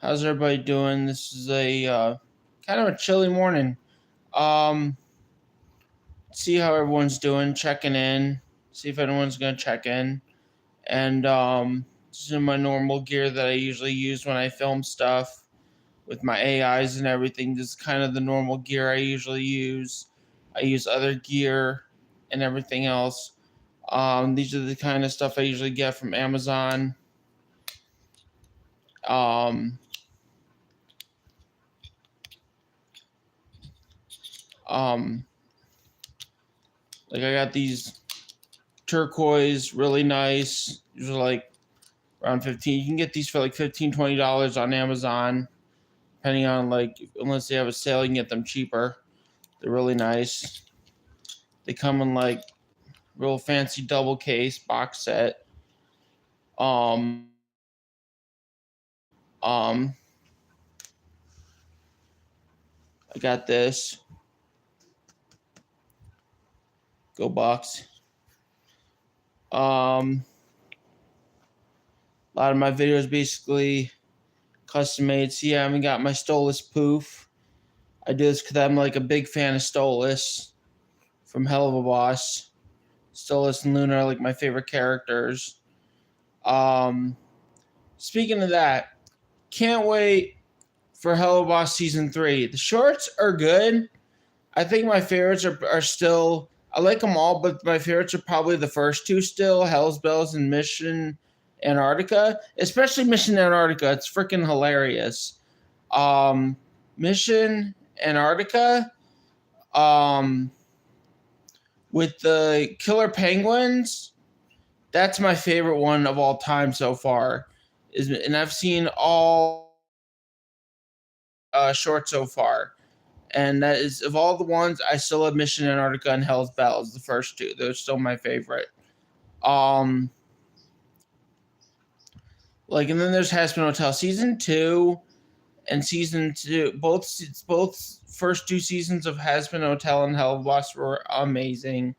How's everybody doing? This is a kind of a chilly morning. Um, see how everyone's doing, checking in, see if anyone's gonna check in, and this is my normal gear that I usually use when I film stuff with my AIs and everything. This is kind of the normal gear I usually use. I use other gear and everything else. These are the kind of stuff I usually get from Amazon. Um, um, like I got these turquoise, really nice. These are like around 15. You can get these for like $15-$20 on Amazon, depending on like unless they have a sale, you can get them cheaper. They're really nice. They come in like real fancy double case box set. Um, um, I got this. Go Bucks. A lot of my videos basically custom made. See, I haven't got my Stolas poof. I do this because I'm like a big fan of Stolas from Hell of a Boss. Stolas and Luna are like my favorite characters. Um, Speaking of that, can't wait for Hell of a Boss Season 3. The shorts are good. I think my favorites are still, I like them all, but my favorites are probably the first two still, Hell's Bells and Mission Antarctica. Especially Mission Antarctica. It's freaking hilarious. Mission Antarctica, um, with the killer penguins, that's my favorite one of all time so far. And I've seen all shorts so far, and that is of all the ones I still have Mission Antarctica and Hell's Bells, the first two. They're still my favorite. Um, and then there's Hazbin Hotel season 2 and season 2. Both first two seasons of Hazbin Hotel and Hell of Boss were amazing.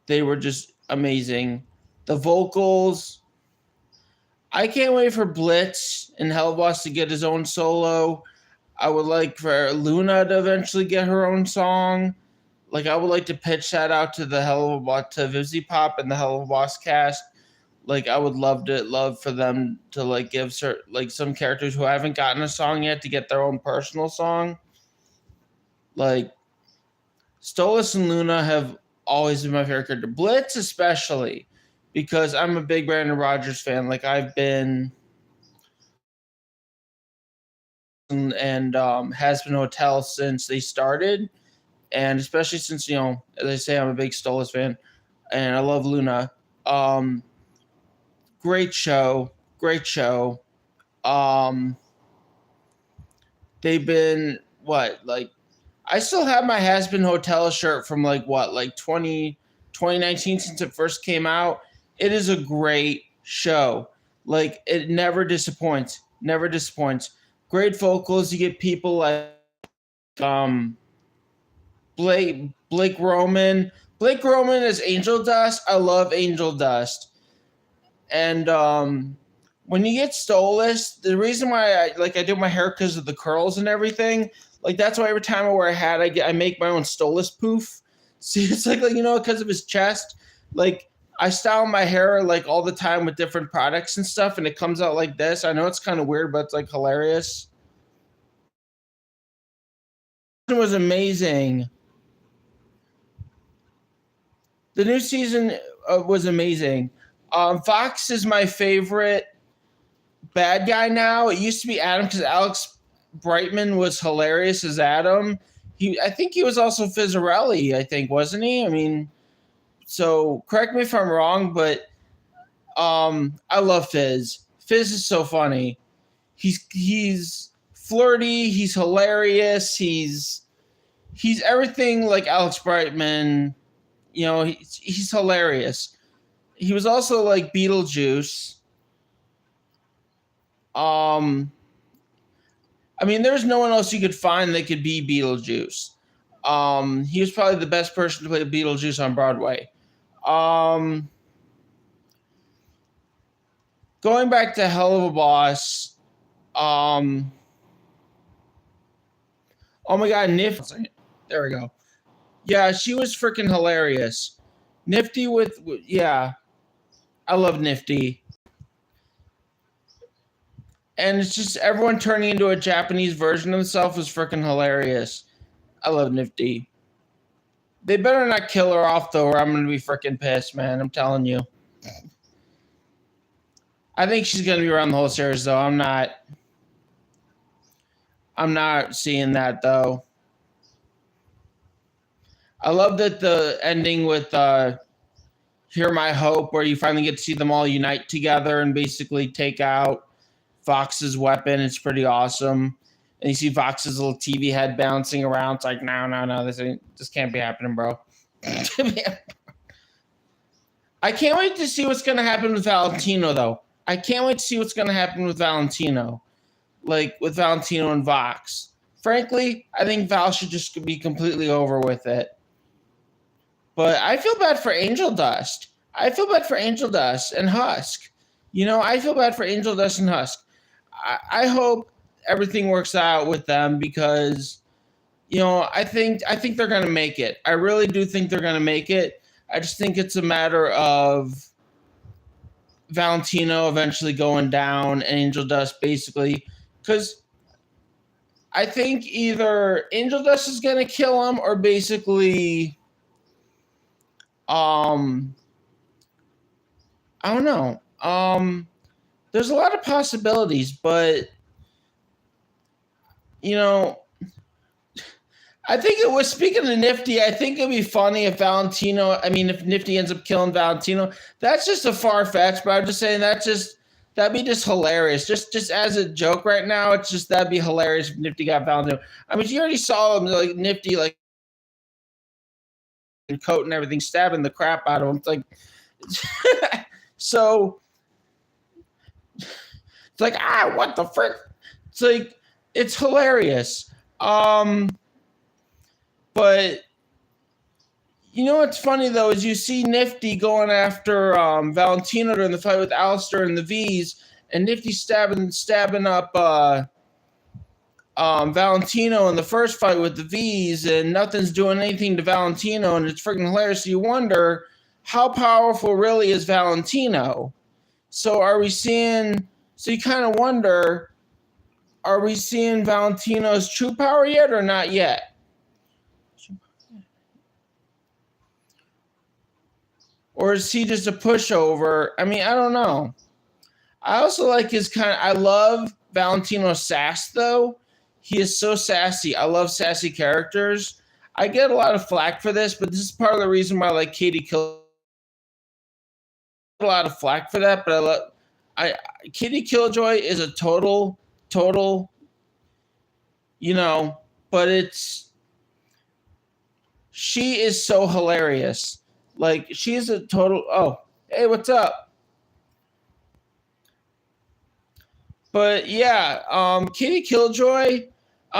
They were just amazing. The vocals. I can't wait for Blitz and Hellboss to get his own solo. I would like for Luna to eventually get her own song. Like I would like to pitch that out to the Hell of a Boss, to Vivzy Pop and the Hell of a Boss cast. Like I would love for them to like give like some characters who haven't gotten a song yet to get their own personal song. Like Stolas and Luna have always been my favorite character. Blitz especially, because I'm a big Brandon Rogers fan. Like I've been and has been Hotel since they started, and especially since as I say, I'm a big Stolas fan, and I love Luna. Great show. They've been what, like, I still have my Has Been Hotel shirt from like 2019 since it first came out. It is a great show. Like it never disappoints. Great vocals. You get people like Blake Roman. Blake Roman is Angel Dust. I love Angel Dust. And when you get Stolas, the reason why I do my hair because of the curls and everything. Like that's why every time I wear a hat, I make my own Stolas poof. See, it's like because of his chest. Like I style my hair like all the time with different products and stuff, and it comes out like this. I know it's kind of weird, but it's like hilarious. It was amazing. The new season was amazing. Fox is my favorite bad guy now. It used to be Adam because Alex Brightman was hilarious as Adam. I think he was also Fizzarelli, I think, wasn't he? I mean, so correct me if I'm wrong, but I love Fizz. Fizz is so funny. He's flirty, he's hilarious, he's everything like Alex Brightman. He's hilarious. He was also like Beetlejuice. I mean, there's no one else you could find that could be Beetlejuice. He was probably the best person to play Beetlejuice on Broadway. going back to Hell of a Boss. Oh my God, Nifty. There we go. Yeah, she was freaking hilarious. Nifty yeah, I love Nifty. And it's just everyone turning into a Japanese version of themselves is freaking hilarious. I love Nifty. They better not kill her off though, or I'm gonna be freaking pissed, man. I'm telling you. I think she's gonna be around the whole series though. I'm not seeing that though. I love that the ending with Hear My Hope, where you finally get to see them all unite together and basically take out Fox's weapon. It's pretty awesome. And you see Fox's little TV head bouncing around. It's like, no, this can't be happening, bro. I can't wait to see what's going to happen with Valentino, though. I can't wait to see what's going to happen with Valentino. Like, with Valentino and Vox. Frankly, I think Val should just be completely over with it. But I feel bad for Angel Dust. I feel bad for Angel Dust and Husk. I feel bad for Angel Dust and Husk. I hope everything works out with them because, I think they're going to make it. I really do think they're going to make it. I just think it's a matter of Valentino eventually going down and Angel Dust basically, because I think either Angel Dust is going to kill him or basically, I don't know. There's a lot of possibilities, but I think it was, speaking of Nifty, I think it'd be funny if if Nifty ends up killing Valentino. That's just a far-fetched, but I'm just saying that'd be just hilarious. Just as a joke right now, it's just, that'd be hilarious if Nifty got Valentino. I mean, you already saw him, like, Nifty, like, coat and everything, stabbing the crap out of him. It's like, so it's like, what the frick? It's like, it's hilarious. But what's funny though is you see Nifty going after Valentino during the fight with Alistair and the V's, and Nifty stabbing up Valentino in the first fight with the V's, and nothing's doing anything to Valentino, and it's freaking hilarious. So you wonder, how powerful really is Valentino? So you kind of wonder, are we seeing Valentino's true power yet or not yet? Or is he just a pushover? I mean, I don't know. I also like I love Valentino's sass, though. He is so sassy. I love sassy characters. I get a lot of flack for this, but this is part of the reason why I like Katie Killjoy. A lot of flack for that, but Katie Killjoy is a total, but she is so hilarious. Like, she's a total, oh, hey, what's up? But yeah, Katie Killjoy,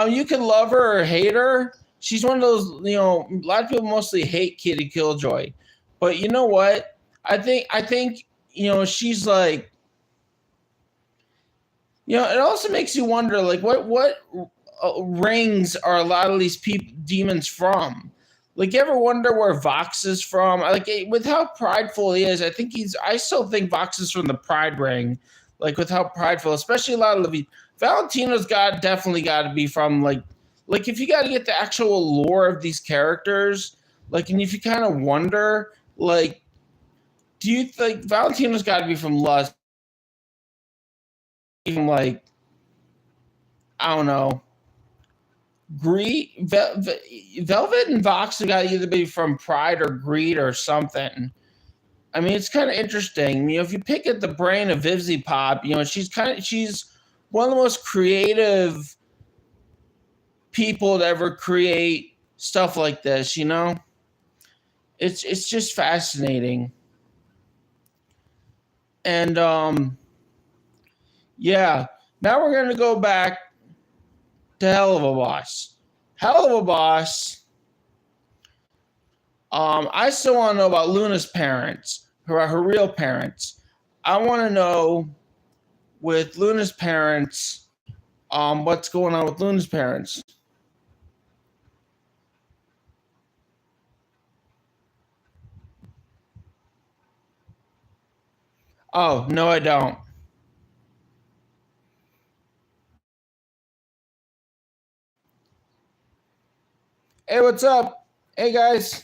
you can love her or hate her. She's one of those, a lot of people mostly hate Katie Killjoy. But you know what? I think, she's like, it also makes you wonder, like, what rings are a lot of these demons from? Like, you ever wonder where Vox is from? Like, with how prideful he is, I still think Vox is from the Pride Ring. Like, with how prideful, especially a lot of Valentino's definitely got to be from, like, if you got to get the actual lore of these characters, like, and if you kind of wonder, like, do you think Valentino's got to be from Lust? Even, like, I don't know. Velvet and Vox have got to either be from Pride or Greed or something. I mean, it's kind of interesting. If you pick at the brain of Vivzy Pop, she's one of the most creative people to ever create stuff like this. It's just fascinating. And yeah, now we're gonna go back to Hell of a Boss. Hell of a Boss. I still want to know about Luna's parents, her real parents. I want to know with Luna's parents, what's going on with Luna's parents? Oh, no, I don't. Hey, what's up? Hey, guys.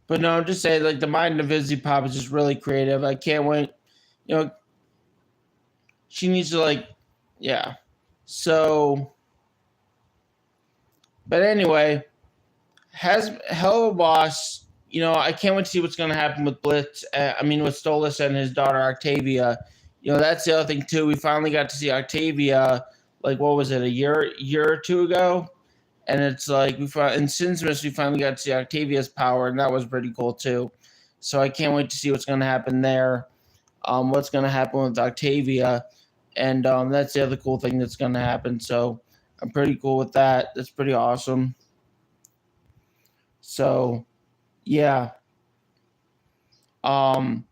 But no, I'm just saying, like, the mind of Izzy Pop is just really creative. I can't wait. You know, she needs to, like, yeah. So, but anyway, has Hell of a Boss, I can't wait to see what's going to happen with Blitz. With Stolas and his daughter Octavia. That's the other thing too. We finally got to see Octavia, like what was it, a year or two ago, and it's like in Sinsmith we finally got to see Octavia's power, and that was pretty cool too. So I can't wait to see what's going to happen there. What's going to happen with Octavia, and that's the other cool thing that's going to happen. So I'm pretty cool with that. That's pretty awesome. So yeah. Um,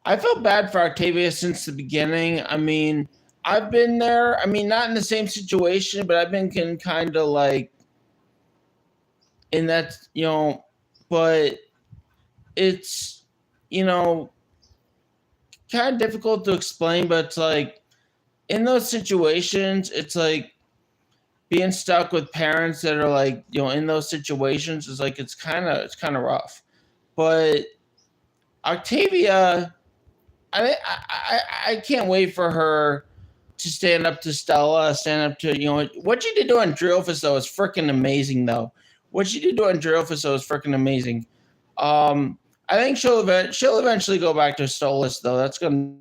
I felt bad for Octavia since the beginning. I've been there. Not in the same situation, but I've been kind of like in that, but it's, you know, kind of difficult to explain, but it's like in those situations, it's like being stuck with parents that are like, in those situations is like, it's kind of rough. But Octavia, I can't wait for her to stand up to Stella, stand up to what she did doing Drillfus though is freaking amazing though. What she did doing Drillfus though is freaking amazing. I think she'll eventually go back to Stolas though. That's gonna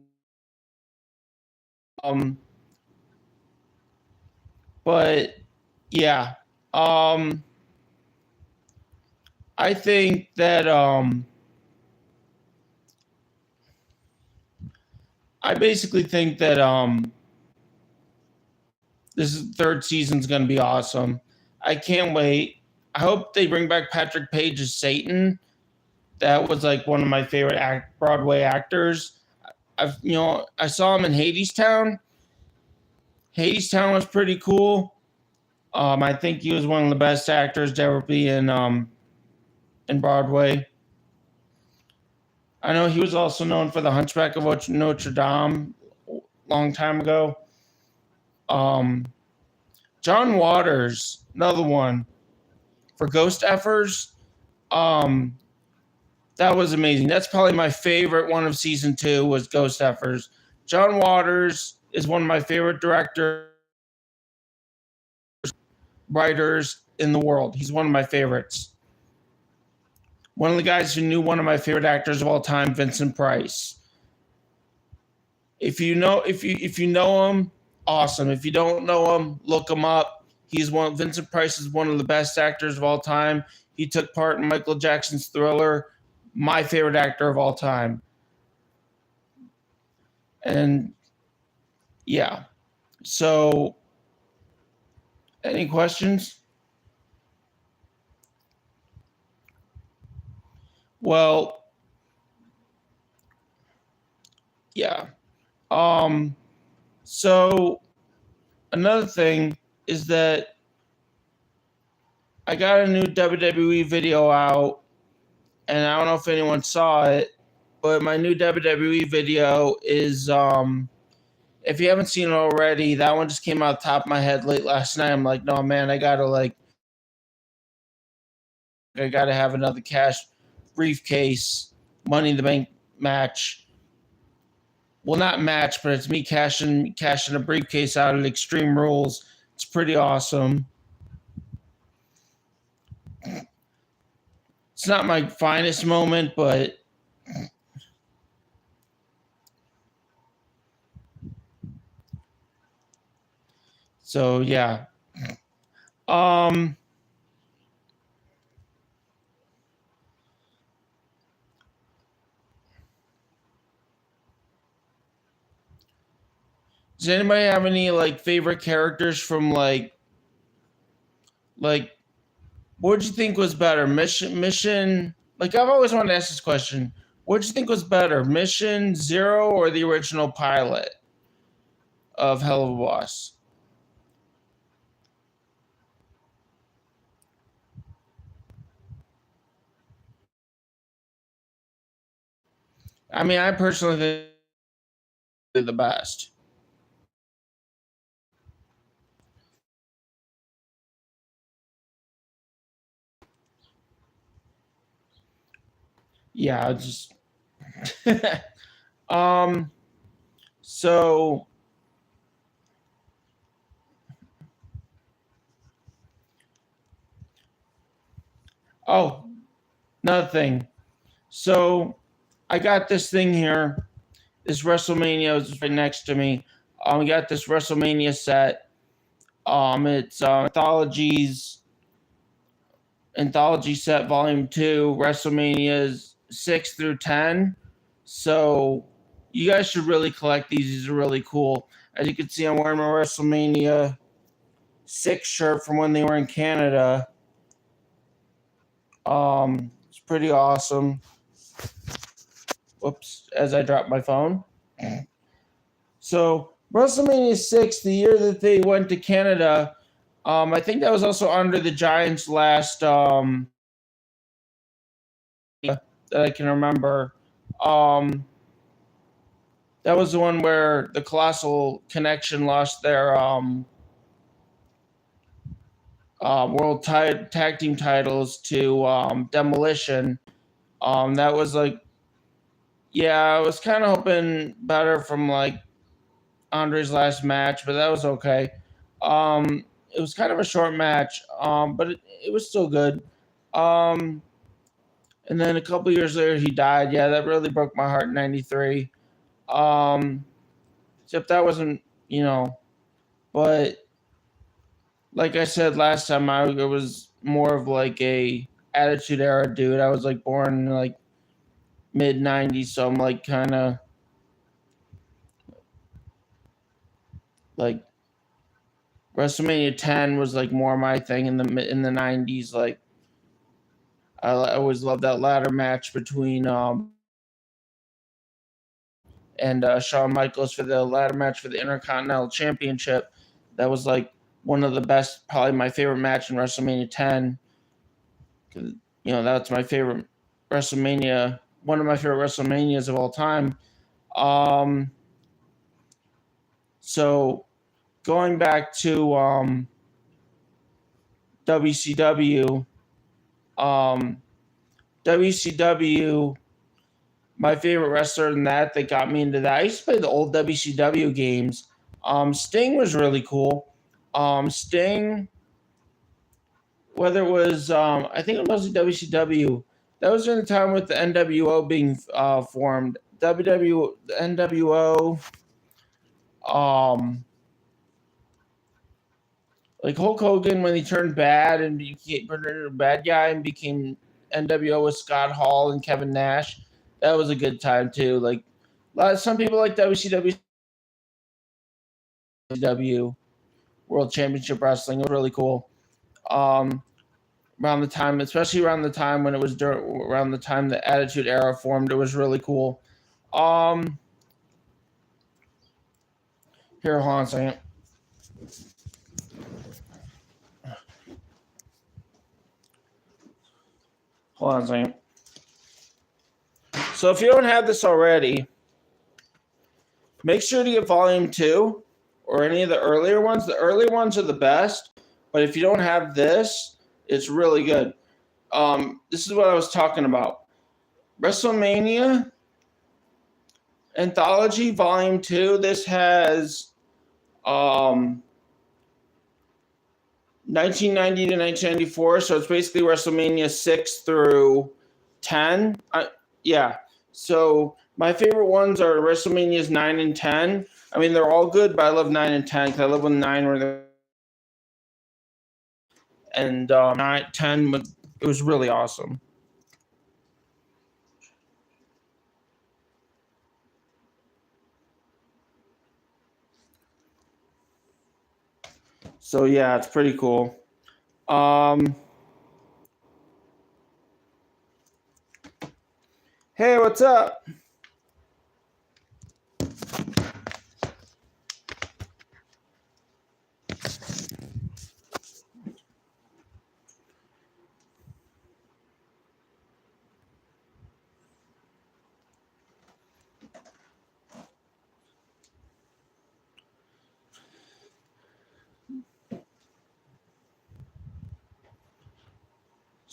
um, but yeah, um, I think that I basically think that this third season's going to be awesome. I can't wait. I hope they bring back Patrick Page as Satan. That was like one of my favorite Broadway actors. I saw him in Hadestown. Hadestown was pretty cool. I think he was one of the best actors to ever be in Broadway. I know he was also known for The Hunchback of Notre Dame a long time ago. Um, John Waters, another one for Ghost Effers. Um, that was amazing. That's probably my favorite one of season 2 was Ghost Effers. John Waters is one of my favorite directors, writers in the world. He's one of my favorites. One of the guys who knew one of my favorite actors of all time, Vincent Price. If you know him, awesome. If you don't know him, look him up. Vincent Price is one of the best actors of all time. He took part in Michael Jackson's Thriller, my favorite actor of all time. And yeah. So any questions? Well, yeah. So another thing is that I got a new WWE video out, and I don't know if anyone saw it, but my new WWE video is if you haven't seen it already, that one just came out top of my head late last night. I'm like, no man, I gotta have another cash briefcase Money in the Bank match. Well, not match, but it's me cashing a briefcase out at Extreme Rules. It's pretty awesome. It's not my finest moment, but so yeah. Um Does anybody have any like favorite characters from like what did you think was better? Mission like I've always wanted to ask this question. What did you think was better? Mission Zero or the original pilot of Hell of a Boss? I mean, I personally think they're the best. Yeah, I just um so oh, another thing. So I got this thing here. This WrestleMania is right next to me. We got this WrestleMania set. It's anthology set volume 2, WrestleManias 6 through 10. So you guys should really collect these. These are really cool. As you can see, I'm wearing my WrestleMania 6 shirt from when they were in Canada. It's pretty awesome. Whoops, as I dropped my phone. So WrestleMania 6, the year that they went to Canada, I think that was also under the Giants' last that I can remember. Um, that was the one where the Colossal Connection lost their world tag team titles to Demolition. That was like, yeah, I was kind of hoping better from like Andre's last match, but that was okay. It was kind of a short match, but it was still good. Um, and then a couple years later, he died. Yeah, that really broke my heart in '93. Um, except that wasn't, but like I said last time, I was more of like a Attitude Era dude. I was like born in like mid '90s, so I'm like kind of like WrestleMania 10 was like more my thing in the '90s. Like I always loved that ladder match between and Shawn Michaels for the ladder match for the Intercontinental Championship. That was like one of the best, probably my favorite match in WrestleMania 10. That's my favorite WrestleMania, one of my favorite WrestleManias of all time. Um, so going back to WCW, um, WCW, my favorite wrestler in that got me into that. I used to play the old WCW games. Sting was really cool. Sting, whether it was, I think it was mostly WCW. That was during the time with the NWO being formed. The NWO, um, like Hulk Hogan when he turned bad and became a bad guy and became NWO with Scott Hall and Kevin Nash. That was a good time too. Like some people like WCW World Championship Wrestling. It was really cool. Um, around the time, especially around the time when it was around the time the Attitude Era formed, it was really cool. Um, Here, hold on a second. Hold on a second. So if you don't have this already, make sure to get Volume 2 or any of the earlier ones. The early ones are the best, but if you don't have this, it's really good. This is what I was talking about. WrestleMania Anthology Volume 2. This has 1990 to 1994, so it's basically WrestleMania 6 through 10. Yeah. So my favorite ones are WrestleManias 9 and 10. I mean, they're all good, but I love 9 and 10 because I love when 9 were there. And 9, 10, it was really awesome. So yeah, it's pretty cool. Hey, what's up?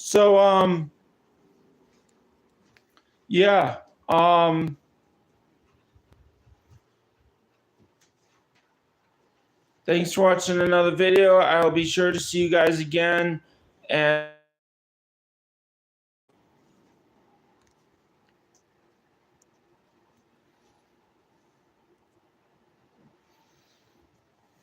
So yeah. Thanks for watching another video. I will be sure to see you guys again. And